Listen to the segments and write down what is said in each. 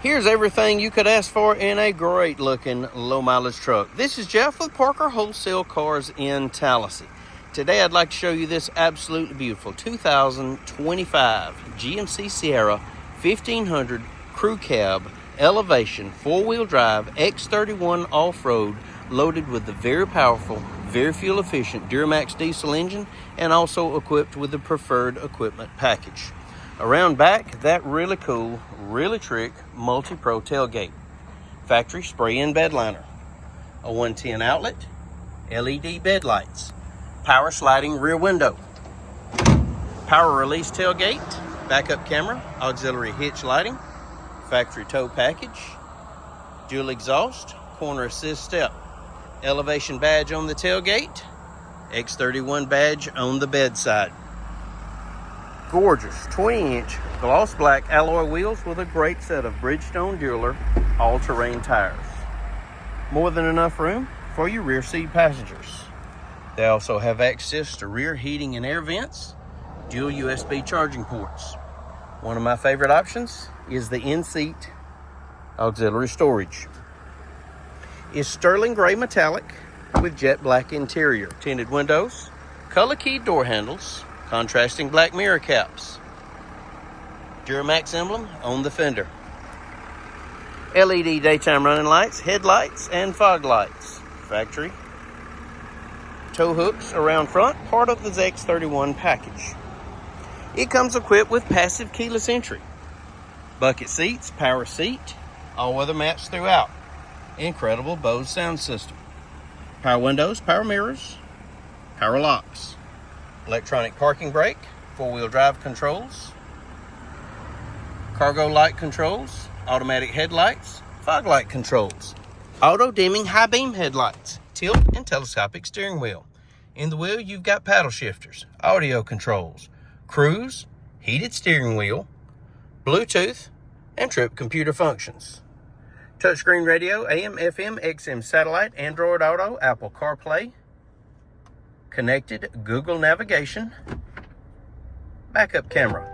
Here's everything you could ask for in a great looking low mileage truck. This is Jeff with Parker Wholesale Cars in Tallassee. Today I'd like to show you this absolutely beautiful 2025 GMC Sierra 1500 Crew Cab Elevation 4-wheel drive X31 off-road, loaded with the very powerful, very fuel efficient Duramax diesel engine, and also equipped with the preferred equipment package. Around back, that really cool, really trick multi-pro tailgate, factory spray-in bed liner, a 110 outlet, LED bed lights, power sliding rear window, power release tailgate, backup camera, auxiliary hitch lighting, factory tow package, dual exhaust, corner assist step, elevation badge on the tailgate, X31 badge on the bedside. Gorgeous 20-inch gloss black alloy wheels with a great set of Bridgestone Dueler all-terrain tires. More than enough room for your rear seat passengers. They also have access to rear heating and air vents, dual USB charging ports. One of my favorite options is the in-seat auxiliary storage. It's sterling gray metallic with jet black interior, tinted windows, color keyed door handles, contrasting black mirror caps, Duramax emblem on the fender, LED daytime running lights, headlights, and fog lights, factory tow hooks around front, part of the X31 package. It comes equipped with passive keyless entry, bucket seats, power seat, all-weather mats throughout, incredible Bose sound system, power windows, power mirrors, power locks, electronic parking brake, 4-wheel drive controls, cargo light controls, automatic headlights, fog light controls, auto dimming high beam headlights, tilt and telescopic steering wheel. In the wheel you've got paddle shifters, audio controls, cruise, heated steering wheel, Bluetooth, and trip computer functions. Touchscreen radio, AM, FM, XM satellite, Android Auto, Apple CarPlay, connected Google navigation, backup camera,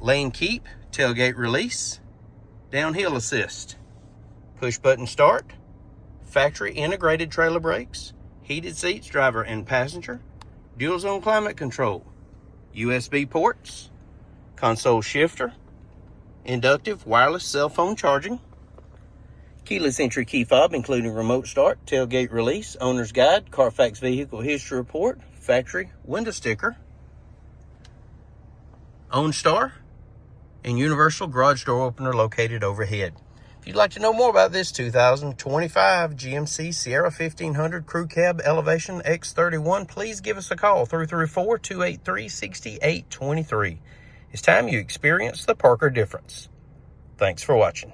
lane keep, tailgate release, downhill assist, push button start, factory integrated trailer brakes, heated seats, driver and passenger, dual zone climate control, USB ports, console shifter, inductive wireless cell phone charging, keyless entry key fob including remote start, tailgate release, owner's guide, Carfax vehicle history report, factory window sticker, OnStar, and universal garage door opener located overhead. If you'd like to know more about this 2025 GMC Sierra 1500 Crew Cab Elevation X31, please give us a call, 334-283-6823. It's time you experience the Parker difference. Thanks for watching.